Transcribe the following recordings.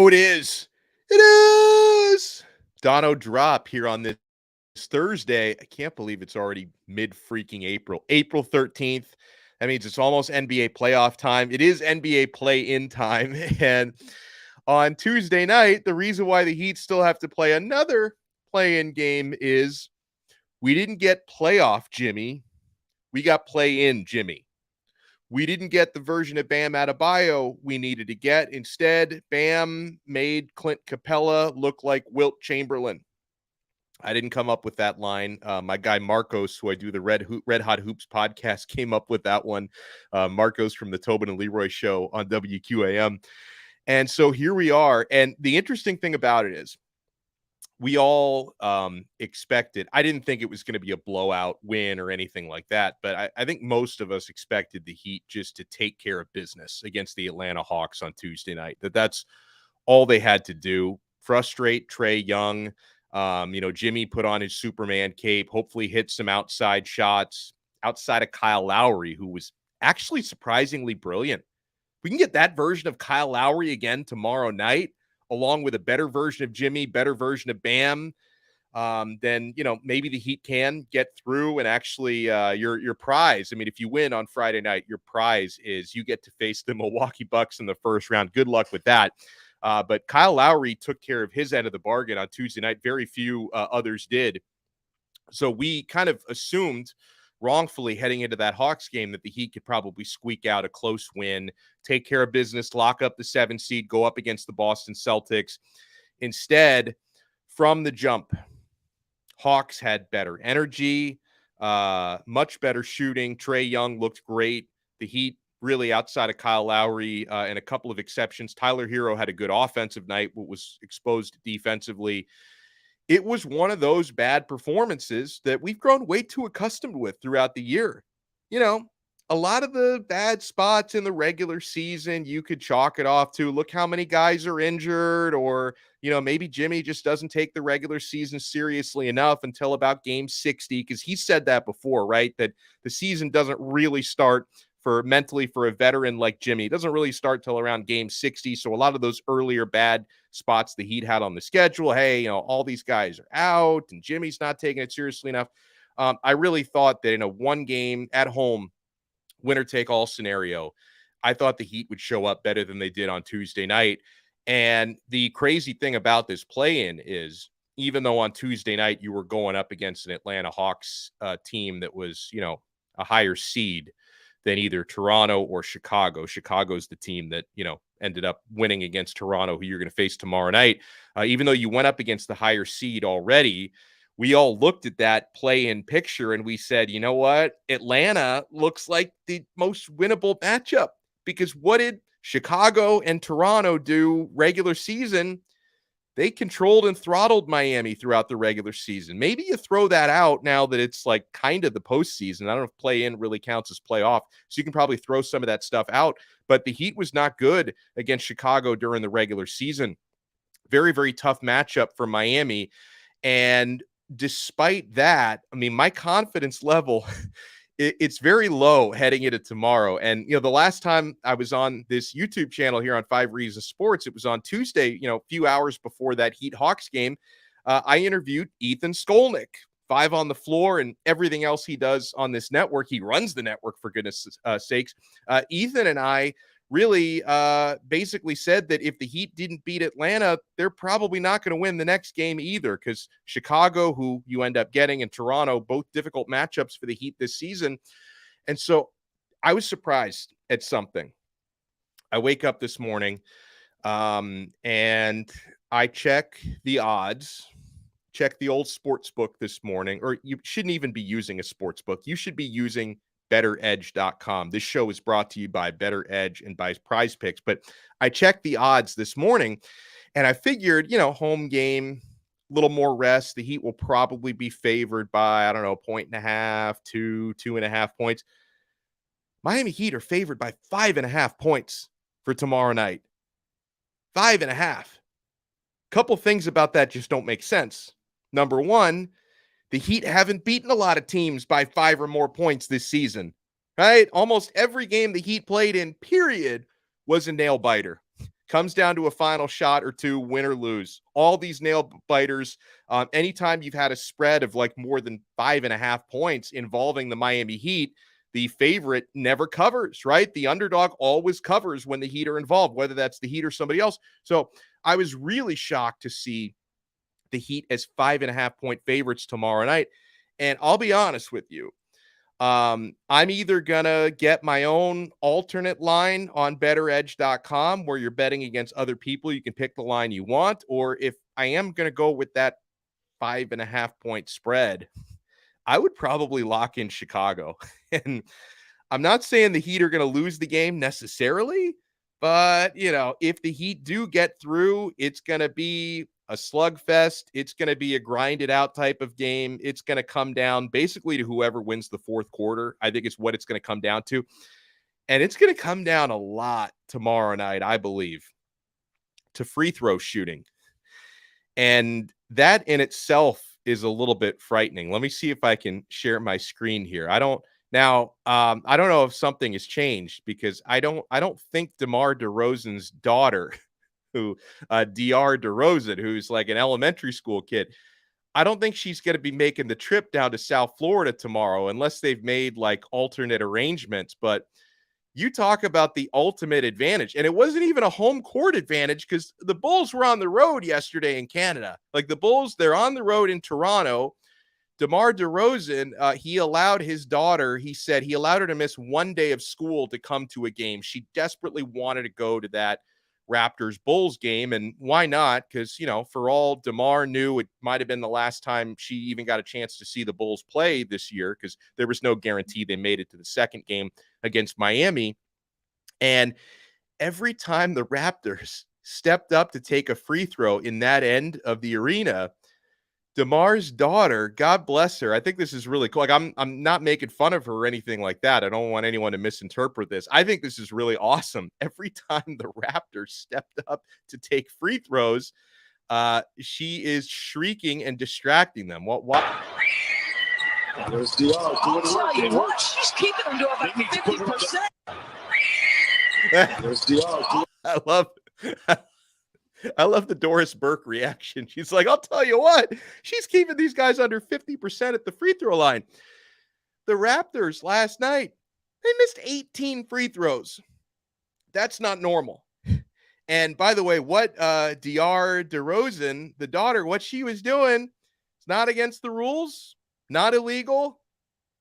Oh, it is. It is. Donno drop here on this Thursday. I can't believe it's already mid-freaking April. April 13th. That means it's almost NBA playoff time. It is NBA play-in time. And on Tuesday night, the reason why the Heat still have to play another play-in game is we didn't get playoff Jimmy. We got play-in Jimmy. We didn't get the version of Bam Adebayo we needed to get. Instead, Bam made Clint Capella look like Wilt Chamberlain. I didn't come up with that line. My guy Marcos, who I do the Red Hot Hoops podcast, came up with that one. Marcos from the Tobin and Leroy show on WQAM. And so here we are. And the interesting thing about it is we all expected, I didn't think it was going to be a blowout win or anything like that, but I think most of us expected the Heat just to take care of business against the Atlanta Hawks on Tuesday night. That's all they had to do. Frustrate Trae Young. Jimmy put on his Superman cape, hopefully hit some outside shots outside of Kyle Lowry, who was actually surprisingly brilliant. We can get that version of Kyle Lowry again tomorrow night, along with a better version of Jimmy, better version of Bam, then, maybe the Heat can get through and actually your prize. I mean, if you win on Friday night, your prize is you get to face the Milwaukee Bucks in the first round. Good luck with that. But Kyle Lowry took care of his end of the bargain on Tuesday night. Very few others did. So we kind of assumed wrongfully heading into that Hawks game that the Heat could probably squeak out a close win, take care of business, lock up the 7 seed, go up against the Boston Celtics. Instead, from the jump, Hawks had better energy, much better shooting. Trae Young looked great. The Heat, really outside of Kyle Lowry and a couple of exceptions, Tyler Hero had a good offensive night, but was exposed defensively. It was one of those bad performances that we've grown way too accustomed with throughout the year. A lot of the bad spots in the regular season, you could chalk it off to look how many guys are injured, or, maybe Jimmy just doesn't take the regular season seriously enough until about game 60, because he said that before, right? That the season doesn't really start mentally for a veteran like Jimmy. It doesn't really start till around game 60. So a lot of those earlier bad spots the Heat had on the schedule, hey, all these guys are out and Jimmy's not taking it seriously enough. I really thought that in a one game at home, winner take all scenario, I thought the Heat would show up better than they did on Tuesday night. And the crazy thing about this play-in is, even though on Tuesday night you were going up against an Atlanta Hawks team that was, a higher seed than either Toronto or Chicago. Chicago's the team that, ended up winning against Toronto, who you're going to face tomorrow night. Even though you went up against the higher seed already, we all looked at that play-in picture and we said, you know what? Atlanta looks like the most winnable matchup, because what did Chicago and Toronto do regular season? They controlled and throttled Miami throughout the regular season. Maybe you throw that out now that it's like kind of the postseason. I don't know if play-in really counts as playoff, so you can probably throw some of that stuff out. But the Heat was not good against Chicago during the regular season. Very, very tough matchup for Miami. And despite that, I mean, my confidence level, it's very low heading into tomorrow. And, the last time I was on this YouTube channel here on 5 Reasons Sports, it was on Tuesday, a few hours before that Heat Hawks game. I interviewed Ethan Skolnick, 5 on the floor and everything else he does on this network. He runs the network, for goodness sakes. Ethan and I really basically said that if the Heat didn't beat Atlanta, they're probably not going to win the next game either, because Chicago, who you end up getting, and Toronto, both difficult matchups for the Heat this season. And so I was surprised at something. I wake up this morning and I check the odds, check the old sports book this morning, or you shouldn't even be using a sports book. You should be using betteredge.com. This show is brought to you by Better Edge and by Prize Picks. But I checked the odds this morning and I figured, home game, a little more rest. The Heat will probably be favored by, 1.5, 2.5 points. Miami Heat are favored by 5.5 points for tomorrow night. 5.5. Couple things about that just don't make sense. Number one, the Heat haven't beaten a lot of teams by 5 or more points this season, right? Almost every game the Heat played in, period, was a nail biter. Comes down to a final shot or two, win or lose. All these nail biters, anytime you've had a spread of like more than 5.5 points involving the Miami Heat, the favorite never covers, right? The underdog always covers when the Heat are involved, whether that's the Heat or somebody else. So I was really shocked to see the Heat as 5.5 point favorites tomorrow night. And I'll be honest with you. I'm either gonna get my own alternate line on betteredge.com where you're betting against other people. You can pick the line you want, or if I am gonna go with that 5.5 point spread, I would probably lock in Chicago. And I'm not saying the Heat are going to lose the game necessarily, but if the Heat do get through, it's going to be a slugfest. It's going to be a grinded out type of game. It's going to come down basically to whoever wins the fourth quarter. I think it's what it's going to come down to. And it's going to come down a lot tomorrow night, I believe, to free throw shooting. And that in itself is a little bit frightening. Let me see if I can share my screen here. I don't know if something has changed because I don't think DeMar DeRozan's daughter, who DeMar DeRozan, who's like an elementary school kid, I don't think she's going to be making the trip down to South Florida tomorrow unless they've made like alternate arrangements. But you talk about the ultimate advantage. And it wasn't even a home court advantage because the Bulls were on the road yesterday in Canada. Like the Bulls, they're on the road in Toronto. DeMar DeRozan, he allowed his daughter, he said he allowed her to miss one day of school to come to a game. She desperately wanted to go to that Raptors Bulls game. And why not? Because, for all DeMar knew, it might have been the last time she even got a chance to see the Bulls play this year because there was no guarantee they made it to the second game against Miami. And every time the Raptors stepped up to take a free throw in that end of the arena, DeMar's daughter, God bless her. I think this is really cool. Like I'm not making fun of her or anything like that. I don't want anyone to misinterpret this. I think this is really awesome. Every time the Raptors stepped up to take free throws, she is shrieking and distracting them. What? There's DR. I'll tell you what, she's keeping them to about 50%. There's DR. I love the Doris Burke reaction. She's like, I'll tell you what, she's keeping these guys under 50% at the free throw line. The Raptors last night, they missed 18 free throws. That's not normal. And by the way, what DeMar DeRozan, the daughter, what she was doing, it's not against the rules, not illegal,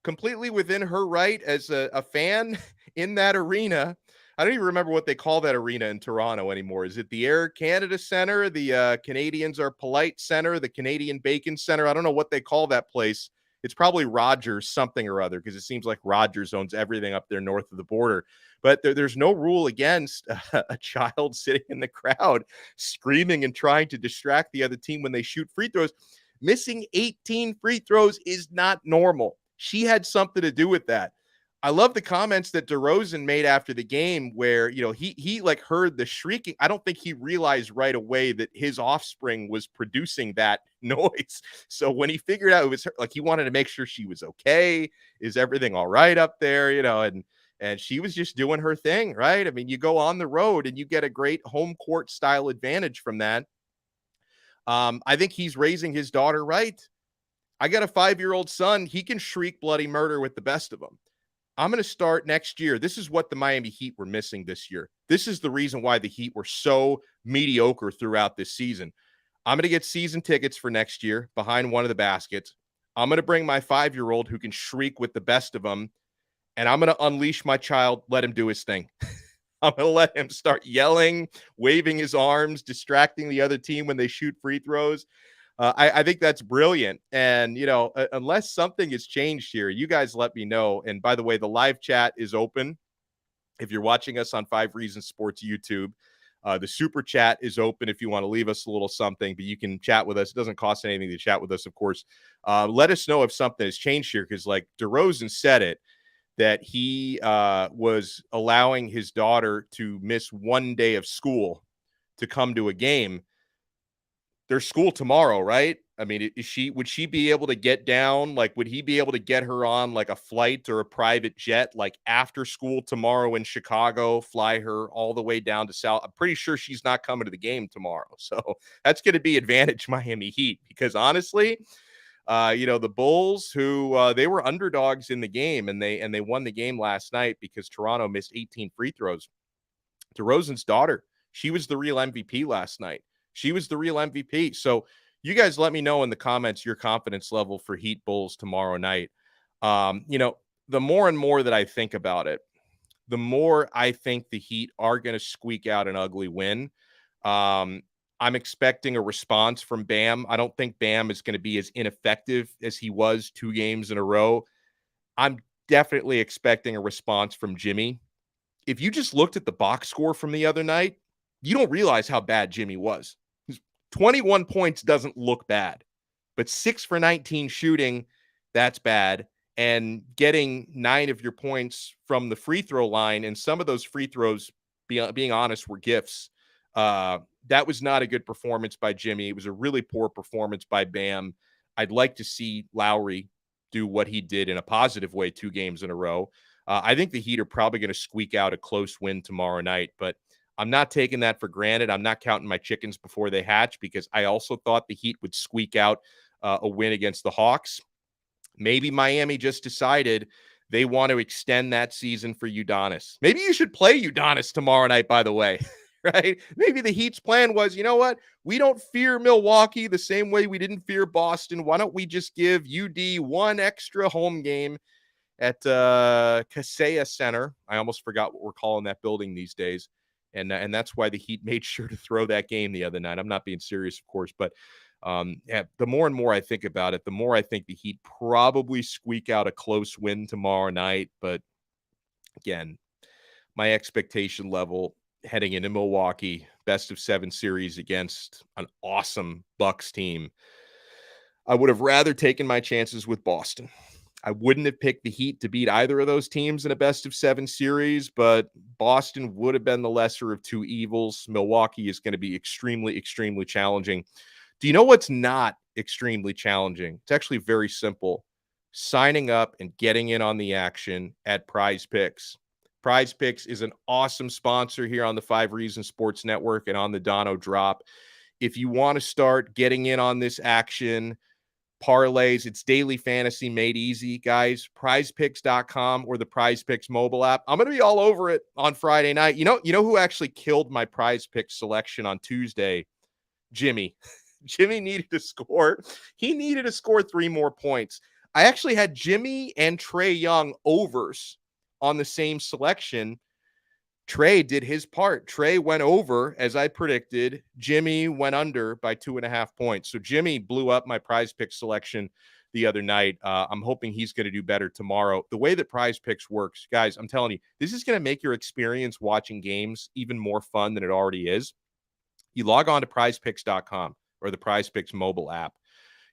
completely within her right as a fan in that arena. I don't even remember what they call that arena in Toronto anymore. Is it the Air Canada Center? The Canadians Are Polite Center, the Canadian Bacon Center? I don't know what they call that place. It's probably Rogers something or other because it seems like Rogers owns everything up there north of the border. But there's no rule against a child sitting in the crowd screaming and trying to distract the other team when they shoot free throws. Missing 18 free throws is not normal. She had something to do with that. I love the comments that DeRozan made after the game where, he like heard the shrieking. I don't think he realized right away that his offspring was producing that noise. So when he figured out it was her, like he wanted to make sure she was okay. Is everything all right up there? And she was just doing her thing, right? I mean, you go on the road and you get a great home court style advantage from that. I think he's raising his daughter right. I got a 5-year-old son. He can shriek bloody murder with the best of them. I'm going to start next year. This is what the Miami Heat were missing this year. This is the reason why the Heat were so mediocre throughout this season. I'm going to get season tickets for next year behind one of the baskets. I'm going to bring my 5-year-old who can shriek with the best of them, and I'm going to unleash my child, let him do his thing. I'm going to let him start yelling, waving his arms, distracting the other team when they shoot free throws. I think that's brilliant. And, unless something has changed here, you guys let me know. And by the way, the live chat is open. If you're watching us on 5 Reasons Sports YouTube, the super chat is open if you want to leave us a little something, but you can chat with us. It doesn't cost anything to chat with us, of course. Let us know if something has changed here because, like DeRozan said it, that he was allowing his daughter to miss one day of school to come to a game. there's school tomorrow, right? I mean, would she be able to get down? Like, would he be able to get her on like a flight or a private jet, like after school tomorrow in Chicago, fly her all the way down to South? I'm pretty sure she's not coming to the game tomorrow. So that's going to be advantage Miami Heat, because honestly, the Bulls, who they were underdogs in the game, and they won the game last night because Toronto missed 18 free throws. DeRozan's daughter, she was the real MVP last night. She was the real MVP. So you guys let me know in the comments your confidence level for Heat Bulls tomorrow night. The more and more that I think about it, the more I think the Heat are going to squeak out an ugly win. I'm expecting a response from Bam. I don't think Bam is going to be as ineffective as he was 2 games in a row. I'm definitely expecting a response from Jimmy. If you just looked at the box score from the other night, you don't realize how bad Jimmy was. 21 points doesn't look bad, but 6 for 19 shooting, that's bad. And getting 9 of your points from the free throw line, and some of those free throws, being honest, were gifts. That was not a good performance by Jimmy. It was a really poor performance by Bam. I'd like to see Lowry do what he did in a positive way 2 games in a row. I think the Heat are probably going to squeak out a close win tomorrow night, but I'm not taking that for granted. I'm not counting my chickens before they hatch, because I also thought the Heat would squeak out a win against the Hawks. Maybe Miami just decided they want to extend that season for Udonis. Maybe you should play Udonis tomorrow night, by the way, right? Maybe the Heat's plan was, you know what? We don't fear Milwaukee the same way we didn't fear Boston. Why don't we just give UD one extra home game at Kaseya Center? I almost forgot what we're calling that building these days. And that's why the Heat made sure to throw that game the other night. I'm not being serious, of course, but the more and more I think about it, the more I think the Heat probably squeak out a close win tomorrow night. But again, my expectation level heading into Milwaukee, best of 7 series against an awesome Bucks team, I would have rather taken my chances with Boston. I wouldn't have picked the Heat to beat either of those teams in a best of 7 series, but Boston would have been the lesser of 2 evils. Milwaukee is going to be extremely, extremely challenging. Do you know what's not extremely challenging? It's actually very simple. Signing up and getting in on the action at Prize Picks. Prize Picks is an awesome sponsor here on the 5 Reasons Sports Network and on the Donno Drop. If you want to start getting in on this action, parlays, it's daily fantasy made easy, guys. Prizepicks.com or the Prize Picks mobile app. I'm going to be all over it on Friday night. You know who actually killed my Prize Picks selection on Tuesday? Jimmy. Jimmy needed to score. He needed to score 3 more points. I actually had Jimmy and Trae Young overs on the same selection. Trae did his part. Trae went over, as I predicted. Jimmy went under by 2.5 points. So Jimmy blew up my Prize Picks selection the other night. I'm hoping he's going to do better tomorrow. The way that Prize Picks works, guys, I'm telling you, this is going to make your experience watching games even more fun than it already is. You log on to prizepicks.com or the Prize Picks mobile app.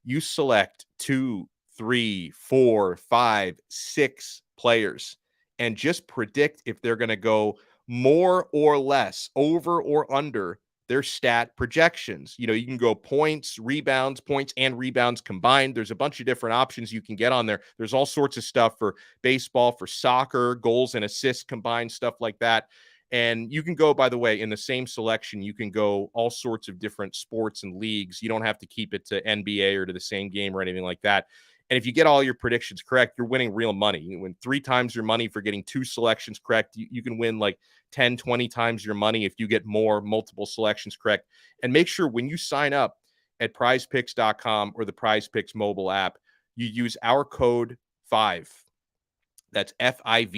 You select 2, 3, 4, 5, 6 players and just predict if they're going to go more or less, over or under their stat projections. You can go points and rebounds combined. There's a bunch of different options you can get on there. There's all sorts of stuff for baseball, for soccer, goals and assists combined, stuff like that. And you can go, by the way, in the same selection, you can go all sorts of different sports and leagues. You don't have to keep it to NBA or to the same game or anything like that. And if you get all your predictions correct, you're winning real money. You win 3 times your money for getting 2 selections correct. You can win like 10, 20 times your money if you get multiple selections correct. And make sure when you sign up at prizepicks.com or the Prize Picks mobile app, you use our code 5. That's FIVE.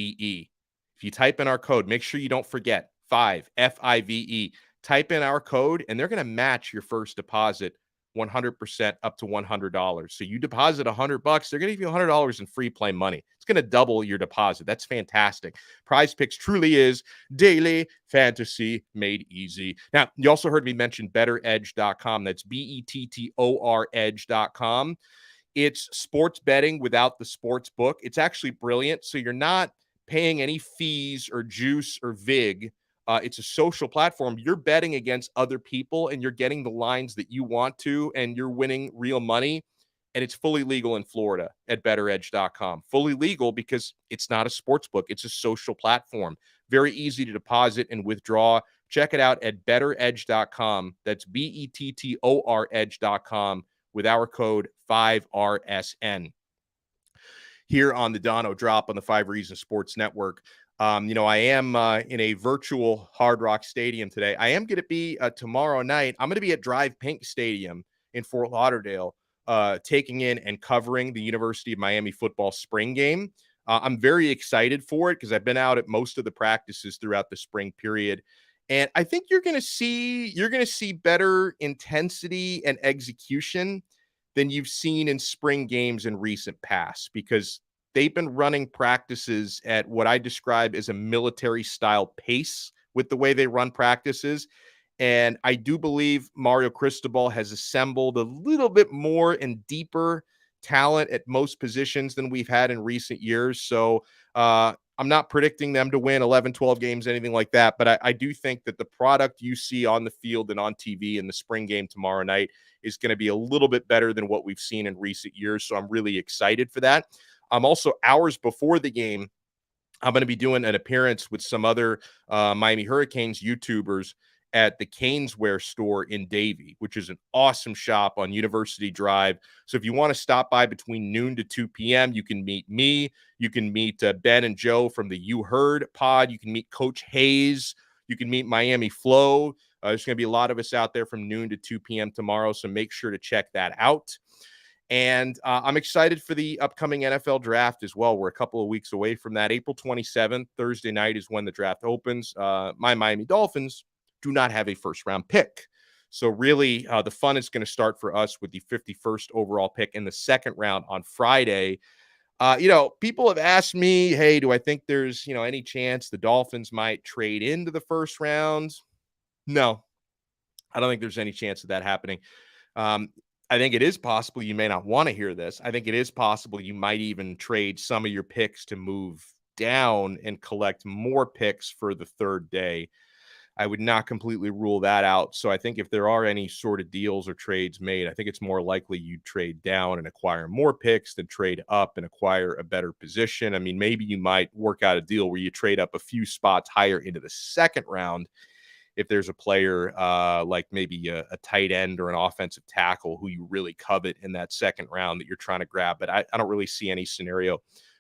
If you type in our code, make sure you don't forget 5, FIVE. Type in our code, and they're going to match your first deposit 100% up to $100. So you deposit $100, they're going to give you $100 in free play money. It's going to double your deposit. That's fantastic. Prize Picks truly is daily fantasy made easy. Now, you also heard me mention betteredge.com. That's BETTOR edge.com. It's sports betting without the sports book. It's actually brilliant. So you're not paying any fees or juice or vig It's a social platform. You're betting against other people and you're getting the lines that you want to, and you're winning real money. And it's fully legal in Florida at betteredge.com. Fully legal because it's not a sports book. It's a social platform. Very easy to deposit and withdraw. Check it out at betteredge.com. That's BETTOR edge.com with our code 5RSN. Here on the Donno Drop on the 5 Reasons Sports Network. I am in a virtual Hard Rock Stadium today. I am going to be tomorrow night. I'm going to be at Drive Pink Stadium in Fort Lauderdale, taking in and covering the University of Miami football spring game. I'm very excited for it because I've been out at most of the practices throughout the spring period. And I think you're going to see better intensity and execution than you've seen in spring games in recent past, because they've been running practices at what I describe as a military style pace with the way they run practices. And I do believe Mario Cristobal has assembled a little bit more and deeper talent at most positions than we've had in recent years. So I'm not predicting them to win 11, 12 games, anything like that. But I do think that the product you see on the field and on TV in the spring game tomorrow night is going to be a little bit better than what we've seen in recent years. So I'm really excited for that. I'm also, hours before the game, I'm going to be doing an appearance with some other Miami Hurricanes YouTubers at the Caneswear store in Davie, which is an awesome shop on University Drive. So if you want to stop by between noon to 2 p.m., you can meet me. You can meet Ben and Joe from the You Heard pod. You can meet Coach Hayes. You can meet Miami Flow. There's going to be a lot of us out there from noon to 2 p.m. tomorrow, so make sure to check that out. And I'm excited for the upcoming NFL draft as well. We're a couple of weeks away from that. April 27th, Thursday night, is when the draft opens. My Miami Dolphins do not have a first-round pick. So really, the fun is going to start for us with the 51st overall pick in the second round on Friday. People have asked me, hey, do I think there's, any chance the Dolphins might trade into the first round? No, I don't think there's any chance of that happening. I think it is possible. You may not want to hear this. I think it is possible you might even trade some of your picks to move down and collect more picks for the third day. I would not completely rule that out. So I think if there are any sort of deals or trades made, I think it's more likely you trade down and acquire more picks than trade up and acquire a better position. I mean, maybe you might work out a deal where you trade up a few spots higher into the second round if there's a player like maybe a tight end or an offensive tackle who you really covet in that second round that you're trying to grab. But I don't really see any scenario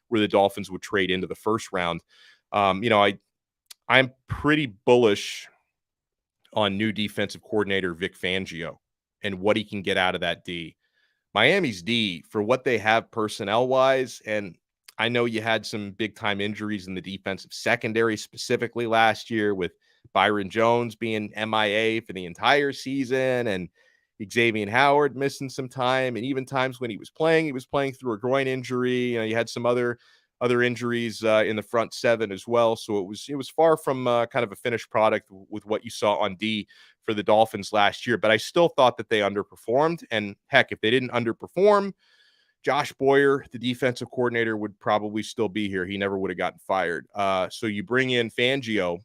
where the Dolphins would trade into the first round. I'm pretty bullish on new defensive coordinator Vic Fangio and what he can get out of that D. Miami's D, for what they have personnel-wise, and I know you had some big-time injuries in the defensive secondary specifically last year with Byron Jones being MIA for the entire season and Xavier Howard missing some time. And even times when he was playing through a groin injury. You had some other injuries in the front seven as well. So it was far from kind of a finished product with what you saw on D for the Dolphins last year. But I still thought that they underperformed. And heck, if they didn't underperform, Josh Boyer, the defensive coordinator, would probably still be here. He never would have gotten fired. So you bring in Fangio,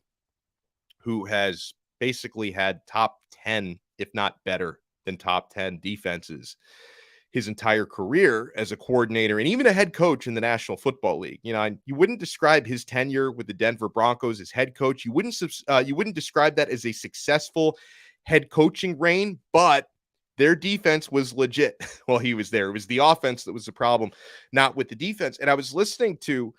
who has basically had top 10, if not better than top 10 defenses his entire career as a coordinator and even a head coach in the National Football League. You wouldn't describe his tenure with the Denver Broncos as head coach. You wouldn't describe that as a successful head coaching reign, but their defense was legit while he was there. It was the offense that was the problem, not with the defense. And I was listening to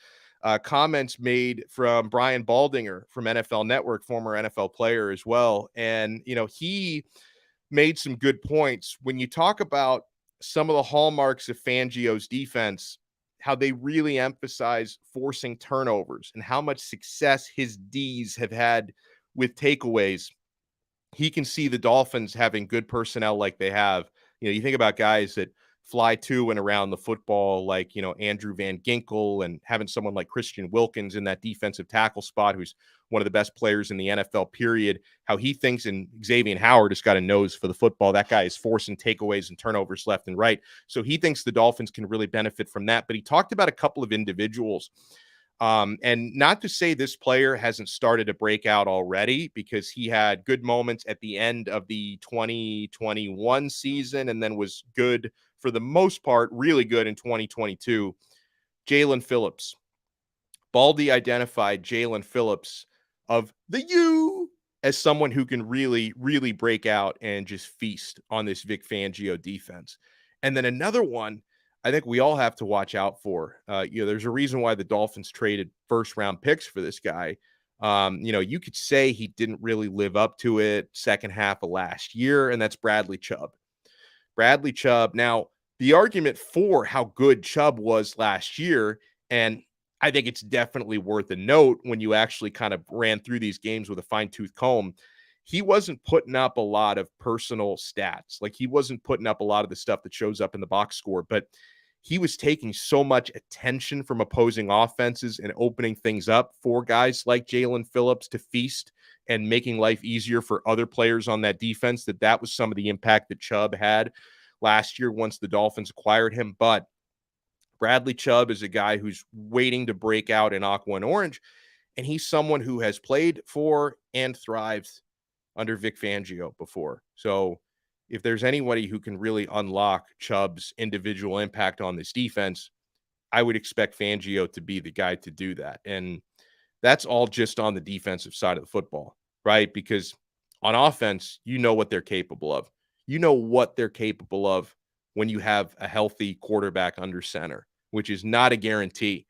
comments made from Brian Baldinger from NFL Network, former NFL player as well. And, he made some good points when you talk about some of the hallmarks of Fangio's defense, how they really emphasize forcing turnovers and how much success his Ds have had with takeaways. He can see the Dolphins having good personnel like they have. You think about guys that fly to and around the football, like, Andrew Van Ginkel, and having someone like Christian Wilkins in that defensive tackle spot, who's one of the best players in the NFL, period. How he thinks, and Xavier Howard has got a nose for the football. That guy is forcing takeaways and turnovers left and right. So he thinks the Dolphins can really benefit from that. But he talked about a couple of individuals And not to say this player hasn't started to break out already, because he had good moments at the end of the 2021 season and then was good for the most part, really good in 2022. Jalen Phillips. Baldy identified Jalen Phillips of the U as someone who can really, really break out and just feast on this Vic Fangio defense. And then another one I think we all have to watch out for. There's a reason why the Dolphins traded first round picks for this guy. You could say he didn't really live up to it second half of last year, and that's Bradley Chubb. Bradley Chubb. Now, the argument for how good Chubb was last year, and I think it's definitely worth a note when you actually kind of ran through these games with a fine-tooth comb, he wasn't putting up a lot of personal stats. Like, he wasn't putting up a lot of the stuff that shows up in the box score, but he was taking so much attention from opposing offenses and opening things up for guys like Jalen Phillips to feast and making life easier for other players on that defense, that was some of the impact that Chubb had last year once the Dolphins acquired him. But Bradley Chubb is a guy who's waiting to break out in aqua and orange, and he's someone who has played for and thrived under Vic Fangio before. So if there's anybody who can really unlock Chubb's individual impact on this defense, I would expect Fangio to be the guy to do that. And that's all just on the defensive side of the football, right? Because on offense, you know what they're capable of. You know what they're capable of when you have a healthy quarterback under center, which is not a guarantee.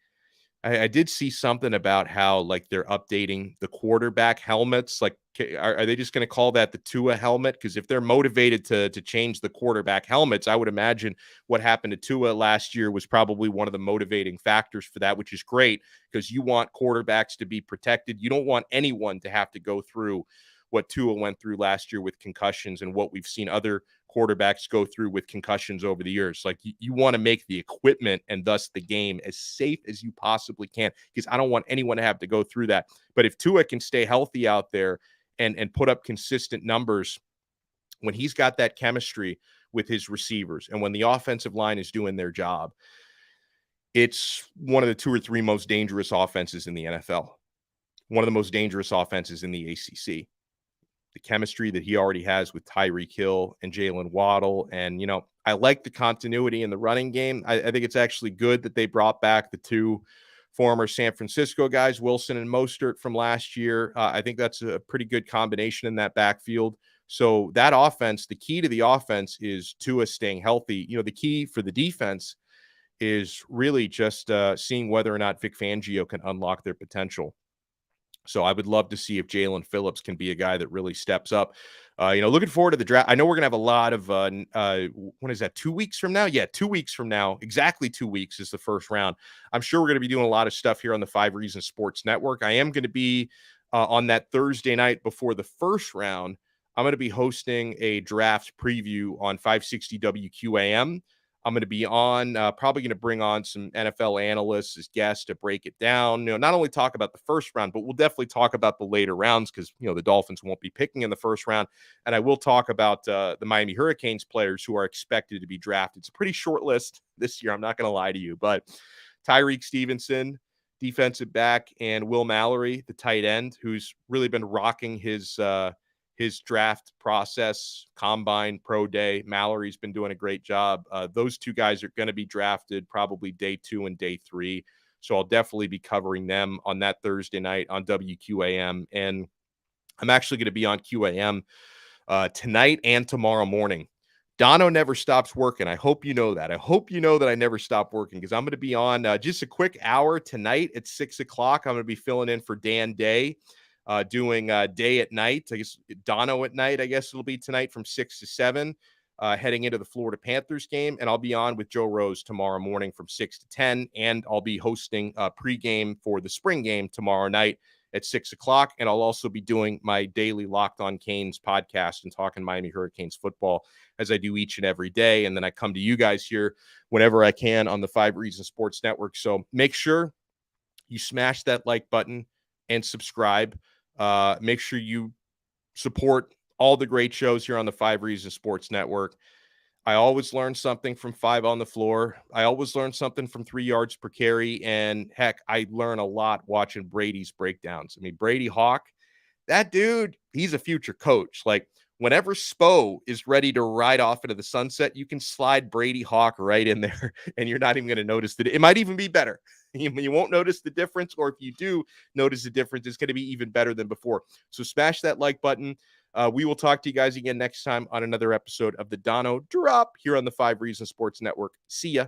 I did see something about how, like, they're updating the quarterback helmets. Like, are they just going to call that the Tua helmet? Because if they're motivated to change the quarterback helmets, I would imagine what happened to Tua last year was probably one of the motivating factors for that, which is great because you want quarterbacks to be protected. You don't want anyone to have to go through what Tua went through last year with concussions and what we've seen other quarterbacks go through with concussions over the years. Like, you want to make the equipment and thus the game as safe as you possibly can, because I don't want anyone to have to go through that. But if Tua can stay healthy out there and put up consistent numbers, when he's got that chemistry with his receivers and when the offensive line is doing their job, it's one of the 2 or 3 most dangerous offenses in the NFL. One of the most dangerous offenses in the ACC. The chemistry that he already has with Tyreek Hill and Jalen Waddle. And, I like the continuity in the running game. I think it's actually good that they brought back the 2 former San Francisco guys, Wilson and Mostert, from last year. I think that's a pretty good combination in that backfield. So that offense, the key to the offense is Tua staying healthy. The key for the defense is really just seeing whether or not Vic Fangio can unlock their potential. So I would love to see if Jalen Phillips can be a guy that really steps up. Looking forward to the draft. I know we're going to have a lot of, when is that, 2 weeks from now? Yeah, 2 weeks from now. Exactly 2 weeks is the first round. I'm sure we're going to be doing a lot of stuff here on the 5 Reasons Sports Network. I am going to be on that Thursday night before the first round. I'm going to be hosting a draft preview on 560 WQAM. I'm going to be on, probably going to bring on some NFL analysts as guests to break it down. Not only talk about the first round, but we'll definitely talk about the later rounds because, the Dolphins won't be picking in the first round. And I will talk about the Miami Hurricanes players who are expected to be drafted. It's a pretty short list this year. I'm not going to lie to you, but Tyreek Stevenson, defensive back, and Will Mallory, the tight end, who's really been rocking his draft process, combine, pro day. Mallory's been doing a great job. Those 2 guys are going to be drafted probably day 2 and day 3. So I'll definitely be covering them on that Thursday night on WQAM. And I'm actually going to be on QAM tonight and tomorrow morning. Donno never stops working. I hope you know that. I hope you know that I never stop working because I'm going to be on just a quick hour tonight at 6 o'clock. I'm going to be filling in for Dan Day. Doing day at night. I guess Donno at night, I guess it'll be tonight from 6 to 7, heading into the Florida Panthers game. And I'll be on with Joe Rose tomorrow morning from 6 to 10. And I'll be hosting a pregame for the spring game tomorrow night at 6 o'clock. And I'll also be doing my daily Locked On Canes podcast and talking Miami Hurricanes football as I do each and every day. And then I come to you guys here whenever I can on the 5 Reasons Sports Network. So make sure you smash that like button and subscribe. Make sure you support all the great shows here on the 5 Reasons Sports Network. I always learn something from 5 on the floor. I always learn something from 3 yards per carry. And heck, I learn a lot watching Brady's breakdowns. I mean, Brady Hawk, that dude, he's a future coach. Like, whenever Spo is ready to ride off into the sunset, you can slide Brady Hawk right in there, and you're not even going to notice that. It might even be better. You won't notice the difference, or if you do notice the difference, it's going to be even better than before. So smash that like button. We will talk to you guys again next time on another episode of the Donno Drop here on the 5 Reasons Sports Network. See ya.